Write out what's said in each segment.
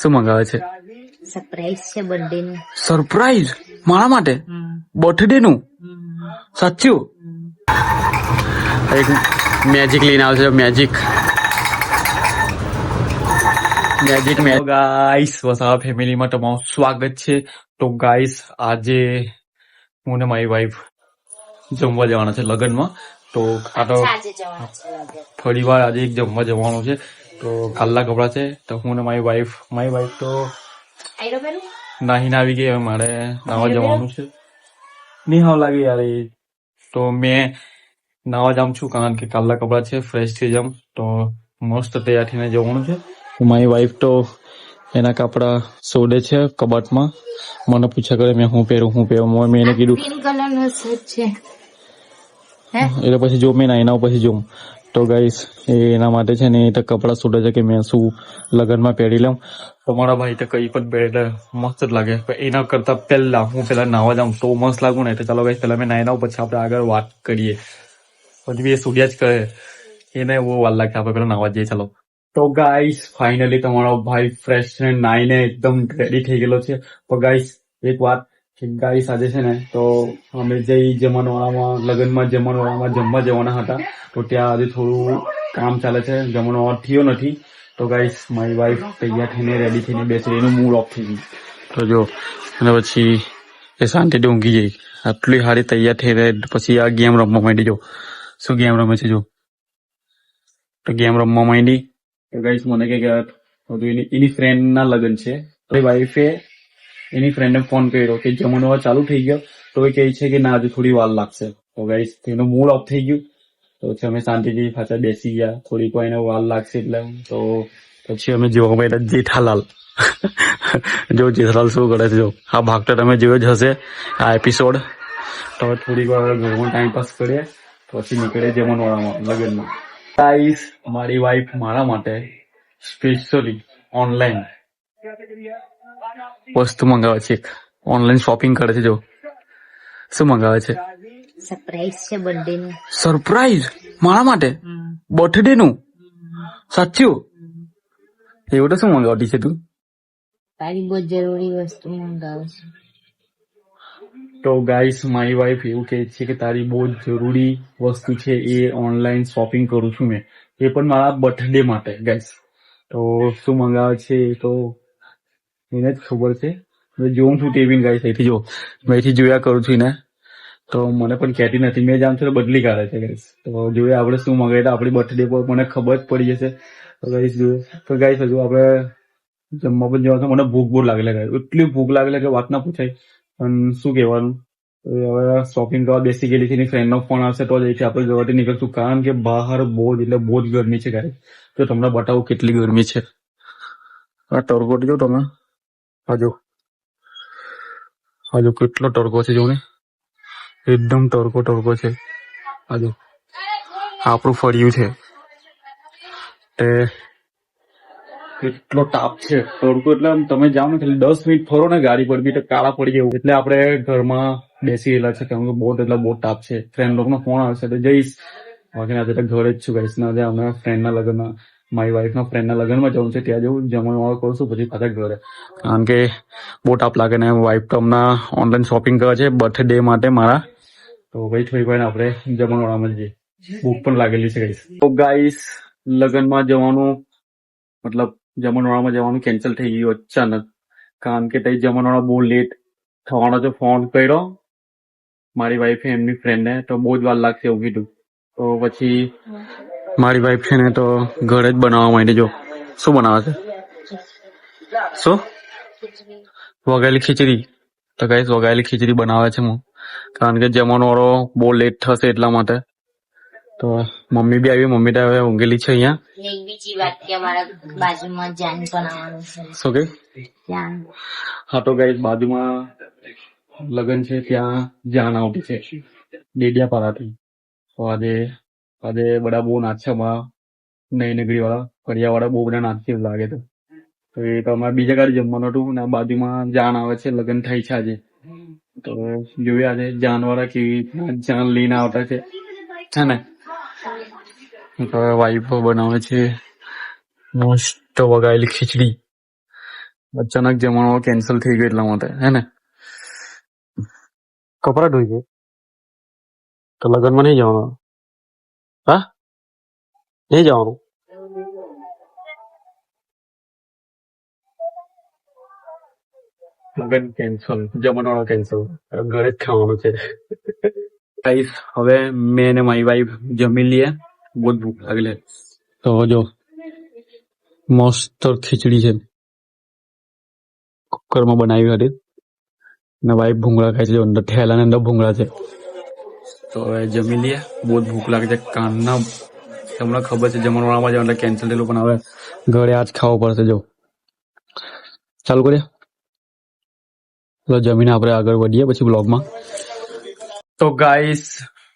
શું મંગાવે છે? સરપ્રાઈઝ છે બર્થડે નું. સરપ્રાઈઝ મારા માટે? બર્થડે નું? સાચું? એક મેજિક લઈને આવશે. મેજિક ગાઈસ, વસાવા ફેમિલીમાં તમારું સ્વાગત છે. તો ગાઈસ, આજે હું ને મારી વાઈફ જમવા જવાના છે લગ્નમાં. તો આ તો થોડી વાર આજે એક જમવા જવાનું છે. તો કાલના કપડા છે. તો હું ને મારી વાઈફ તો નાહીને આવી ગઈ. હવે મારે નાવા જવાનું છે. નહીં હાવ લાગે યાર એ. તો મેં નાવા જામ છું કારણ કે કાલના કપડા છે. ફ્રેશ થઈ જામ તો મસ્ત તૈયાર થઈને જવાનું છે. મારી વાઈફ તો એના કપડા શોધે છે કબાટમાં. મને પૂછ્યા કરે મેં હું પહેરું. મેં એને કીધું પિંક કલર નો શર્ટ છે. એટલે પછી જો મેં એના પછી જોઉં. તો ગાઈસ એના માટે છે ને એ તો કપડા શોધે છે કે મેં શું લગ્નમાં પહેરી લઉં. તો મારા ભાઈ તો કઈ પણ પહેરે મસ્ત જ લાગે. એના કરતા હું પેલા નાવા જાઉં તો મસ્ત લાગુ ને. તો ચાલો ગાઈસ પેલા મેં નાઈ નાઉં પછી આપણે આગળ વાત કરીએ. પછી એ શોધ્યા જ કરે એને બહુ વાર લાગે. આપણે પેલા નાવા જઈએ ચાલો. તો ગાઈસ ફાઇનલી તમારો ભાઈ ફ્રેશ થઈને નાઈને એકદમ રેડી થઈ ગયેલો છે. તો ગાઈસ એક વાત કે ગાઈસ આજે છે ને તો અમે જમણવાળામાં લગ્નમાં જમણવાળામાં જમવા જવાના હતા. તો ત્યાં આજે થોડું કામ ચાલે છે. જમણવાર થયો નથી. તો ગાઈસ મારી વાઈફ તૈયાર થઈને રેડી થઈને બેસી એનું મૂડ ઓફ થઈ ગયું. તો જો અને પછી એ શાંતિથી ઊંઘી જઈ. આટલી સારી તૈયાર થઈને પછી આ ગેમ રમવા માંડી. જો શું ગેમ રમે છે જો. તો ગેમ રમવા માંડી. તો ગાઈસ મને કે એની ફ્રેન્ડ ના લગ્ન છે. તો વાઈફે એની ફ્રેન્ડને ફોન કર્યો કે જમણવાર ચાલુ થઈ ગયો. તો એ કહે છે કે ના હજુ થોડી વાર લાગશે. તો ગાઈસ તેનું મૂડ ઓફ થઈ ગયું. તો પછી અમે શાંતિથી પાછા બેસી ગયા. થોડીક વાર એને વાર લાગશે એટલે તો પછી અમે જોવા માંડ્યા જેઠાલાલ. જો જેઠાલાલ શું કરે છે જો. આ ભાગ તો તમે જોયો જ હશે આ એપિસોડ. તો હવે થોડીક વાર ઘરમાં ટાઈમ પાસ કરીએ પછી નીકળે જમણવાળામાં લગ્નમાં. ગાઈસ મારી વાઈફ મારા માટે સ્પેશિયલી ઓનલાઈન વસ્તુ મંગાવે છે. ઓનલાઈન શોપિંગ કરે છે જો. શું મંગાવે છે? સરપ્રાઈઝ છે બર્થડે નું. સરપ્રાઈઝ મારા માટે? બર્થડે નું? સાચું? એવું તો શું મંગાવતી છે તું? તારી બહુ જરૂરી વસ્તુ મંગાવું છું. તો ગાઈસ મારી વાઈફ એવું કહે છે કે તારી બહુ જરૂરી વસ્તુ છે એ ઓનલાઈન શોપિંગ કરું છું મેં. એ પણ મારા બર્થડે માટે ગાઈસ. તો શું મંગાવે છે એ તો એને જ ખબર છે. જોઉં છું ટીવી ગાઈસ અહીંથી જો. મેં અહીંથી જોયા કરું છું ને. તો મને પણ કહેતી નથી. મેં જાણ છું તો બદલી કાઢે છે ગાઈસ. તો જોઈએ આપણે શું મંગાવીએ તો આપણી બર્થડે પર મને ખબર જ પડી જશે. તો ગાઈસ જોઈએ. તો ગાઈસ હજુ આપણે જમવા પણ જવાનું. મને ભૂખ બહુ લાગેલા ગાઈસ. એટલી ભૂખ લાગેલા કે વાત ના પૂછાય. પણ શું કહેવાનું. હવે શોપિંગ કરવા બેસી ગયેલી છે. એની ફ્રેન્ડનો ફોન આવશે તો જ અહીંથી આપણે જવાથી નીકળશું. કારણ કે બહાર બહુ જ ગરમી છે ગાઈસ. તો તમને બતાવું કેટલી ગરમી છે. આ ટર્કો જો તમે હજુ કેટલો ટર્કો છે જો ને. એકદમ ટર્કો છે. હજુ આપણું ફળિયું છે તે કેટલો તાપ છે. તડકો એટલે તમે જાઓ ને ખાલી 10 મિનિટ ફરો ને ગાડી પર બી તો કાળા પડી જાય. એટલે આપણે ઘરમાં બેસી ગયેલા છે કેમ કે બહુ તાપ છે. ફ્રેન્ડ લોકોનો ફોન આવશે તો જઈશ. બાકી આજે તો ઘરે જ છું ગાઈસ. ના આજે અમે ફ્રેન્ડના લગ્નમાં મારી વાઈફના ફ્રેન્ડના લગ્નમાં જવું છે. ત્યાં જવું જમણવાર કરશું પછી પાછા ઘરે. કારણ કે બહુ તાપ લાગે ને વાઈફ તો હમણાં ઓનલાઈન શોપિંગ કરે છે બર્થડે માટે મારા. તો ભાઈ થોડી વાર આપણે જમણવાળામાં જઈએ. ભૂખ પણ લાગેલી છે ગાઈસ. તો ગાઈસ લગ્નમાં જવાનું મતલબ જમણવાળામાં જવાનું કેન્સલ થઈ ગયું અચાનક. કારણ કે તઈ જમણવાળા બહુ લેટ થવાનો છે. ફોન કર્યો મારી વાઈફે એમની ફ્રેન્ડને તો બહુ જ વાર લાગશે એવું કીધું. તો પછી મારી વાઈફ છે ને તો ઘરે જ બનાવવા માંડી. જો શું બનાવે છે? શું? વઘારેલી ખીચડી. તો ગાઈસ વઘારેલી ખીચડી બનાવે છે હું. કારણ કે જમણવાળો બહુ લેટ થશે એટલા માટે. તો મમ્મી બી આવી. મમ્મી તો હવે ઊંઘેલી છે અહીંયા. એક બીજી વાત કે અમારા બાજુમાં જાન બનાવવાનું છે. શું કે? જાન. હા તો ગાઈસ બાજુમાં લગ્ન છે ત્યાં જાન આવતી છે ડેડિયાપાડાથી. તો આજે બધા બહુ નાચશે. નઈ નગરી વાળા ફરિયા વાળા બહુ બધા નાચશે એવું લાગે. તો એ તો અમારે બીજા ગાડી જમવાનું હતું ને બાજુમાં જાન આવે છે. લગ્ન થાય છે આજે. તો જોઈએ આજે જાન વાળા કેવી જાન લઈને આવતા છે ને. તો વાઈફ બનાવે છે મસ્ત વઘારેલી ખીચડી. અચાનક જમણવાર કેન્સલ થઈ ગયો એટલા માટે હે ને કપડા ધોઈ ગઈ તો લગ્નમાં નહીં જવાનું હા નહીં જવાનું લગ્ન કેન્સલ જમણવાર કેન્સલ ઘરે જ ખાવાનું છે ગાઈસ હવે મેં ને મારી વાઈફ જમી લઈએ બહુ જ ભૂખ લાગેલી તો જો મસ્ત ખીચડી છે કુકરમાં બનાવી હતી ને વાઈફ ભૂંગળા ખાય છે જો અંદર ઠેલા ને અંદર ભૂંગળા છે તો હવે જમી લઈએ બહુ જ ભૂખ લાગે છે કાનના તમને ખબર છે જમણવાળામાં જવાનું કેન્સલ થયેલું પણ હવે ઘરે આજ ખાવો પડશે જો ચાલુ કરીએ તો જમીને આપણે આગળ વધીએ પછી બ્લોગમાં તો ગાઈસ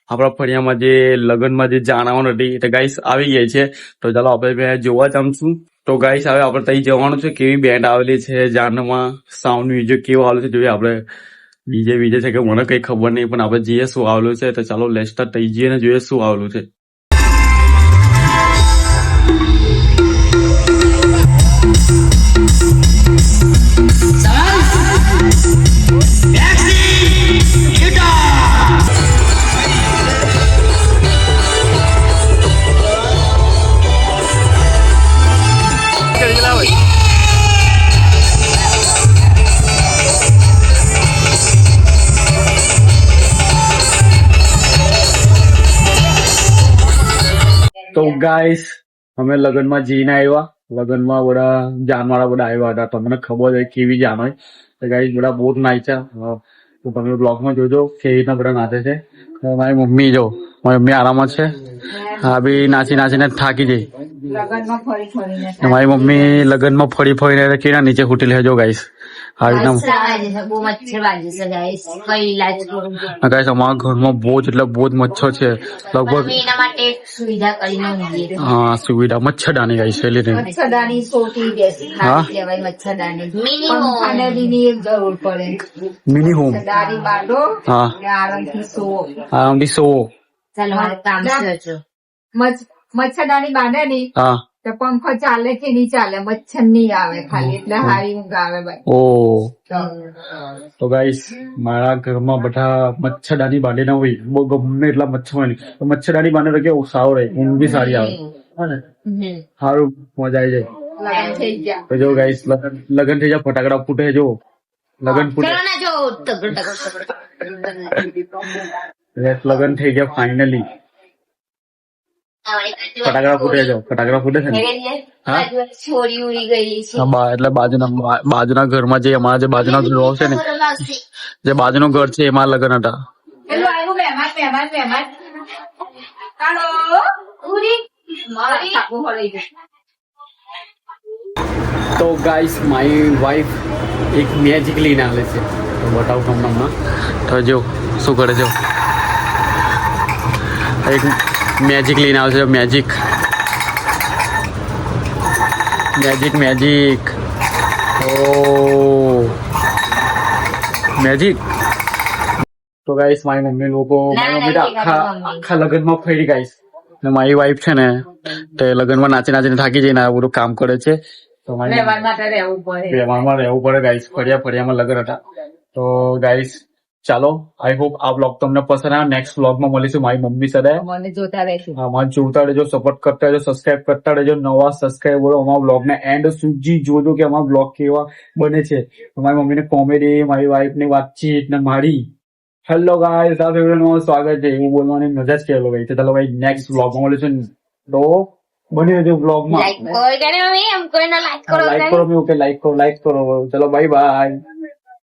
આપણા ફળિયામાં જે લગ્નમાં જે જાણવાનું હતી તો ગાઈસ આવી ગઈ છે તો ચાલો આપણે જોવા જમશું તો ગાઈસ હવે આપણે ત્યાં જવાનું છે કેવી બેન્ડ આવેલી છે જાનમાં સાઉન્ડ મ્યુઝિક કેવું આવેલું છે જોઈએ આપણે ડીજે બીજે છે કે મને કઈ ખબર નહીં પણ આપણે જઈએ શું આવેલું છે તો ચાલો લેસ્ટર તઈ જઈએ ને જોઈએ શું આવેલું છે તો ગાઈસ અમે લગ્નમાં જઈને આવ્યા લગ્નમાં બધા જાનવાળા બધા આવ્યા હતા તમને ખબર હોય કેવી જાન હોય તો ગાઈસ બધા બહુ જ નાચ્યા તો તમે બ્લોગમાં જોજો કેવી રીતના બધા નાચે છે મારી મમ્મી જો મારી મમ્મી આરામમાં છે હા બી નાચી નાચીને થાકી જઈ મારી મમ્મી લગ્નમાં ફરી ફરીને કેના નીચે ફૂટી લેજો ગાઈસ આવી રીતના બહુ મચ્છર વાગે છે ગાઈસ કઈ ઈલાજ કરું ગાઈસ અમારા ઘરમાં બહુ જ એટલે બહુ જ મચ્છર છે લગભગ એના માટે એક સુવિધા કરીને ઊંઘીએ હા સુવિધા મચ્છરદાની ગાઈસ છે લીધી મચ્છરદાની સોટી બેસી ખાલી લેવાય મચ્છરદાની પંખાની એક જરૂર પડે મિની હોમ દારી બાંધો હા ને આરામથી સુવો આરામથી સોવો ચાલો મારે કામ છે મચ્છરદાની બાંધે ની હા તો પંખો ચાલે કે નહીં ચાલે મચ્છર નહીં આવે ખાલી એટલે હારી ઊંઘ આવે ભાઈ ઓ તો ગાઈસ મારા ઘરમાં બધા મચ્છરદાની બાંધે ના હોય બહુ ગમે એટલા મચ્છર હોય ને તો મચ્છરદાની બાંધે તો કેવું સારું રહે ઊંઘ બી સારી આવે હા ને સારું મજા આવી જાય લગ્ન થઈ ગયા તો જો ગાઈસ લગન થઈ જાય ફટાકડા ફૂટે જો લગન ફૂટે ચલો ના જો તગડ લગન થઈ ગયા ફાઇનલી ફટાકડા ફૂટે જો ફટાકડા ફૂટે છે ને હા છોરી ઉડી ગયેલી છે એટલે બાજુના ઘરમાં જે અમારા જે બાજુના ઘર છે ને જે બાજુનું ઘર છે એમાં લગ્ન હતા પેલું આવ્યું મહેમાન કાળો ઉરી મારી સાકુ હળી ગઈ તો ગાઈસ મારી વાઈફ એક મેજિક લઈને આવે છે તો બતાવું તમને હમણાં તો જો શું કરે છે એક મેજિક લઈને આવે છે મેજિક મેજિક મેજિક ઓ મેજિક તો ગાઈસ મારી મમ્મી લોકો મારી મમ્મી તો આખા લગ્નમાં ફરી ગાઈસ ને મારી વાઈફ છે ને તે લગ્નમાં નાચી નાચીને થાકી જઈને આ બધું કામ કરે છે તો મારી મહેમાન માટે રહેવું પડે વ્યવહારમાં રહેવું પડે ગાઈસ ફળિયામાં લગ્ન હતા તો ગાઈસ ચાલો આઈ હોપ આ બ્લોગ તમને પસંદ આવે નેક્સ્ટ બ્લોગમાં મળીશું મારી મમ્મી સાથે મને જોતા રહેશું હા મને જોતા રહેજો સપોર્ટ કરતા રહેજો સબસ્ક્રાઇબ કરતા રહેજો નવા સબસ્ક્રાઇબરો અમારા બ્લોગને એન્ડ સુધી જોજો કે અમારા બ્લોગ કેવા બને છે મારી મમ્મીને કોમેડી મારી વાઈફની વાતચીત ને મારી હેલો ગાઈસ આ વિડિયોમાં સ્વાગત છે એવું બોલવાની મજા જ કેલો ગઈ છે ચાલો ભાઈ નેક્સ્ટ બ્લોગમાં મળીશું તો બની રહેજો બ્લોગમાં લાઈક કરો કે મમ્મી એમ કોઈને લાઈક કરો લાઈક કરો લાઈક કરો ચલો બાય બાય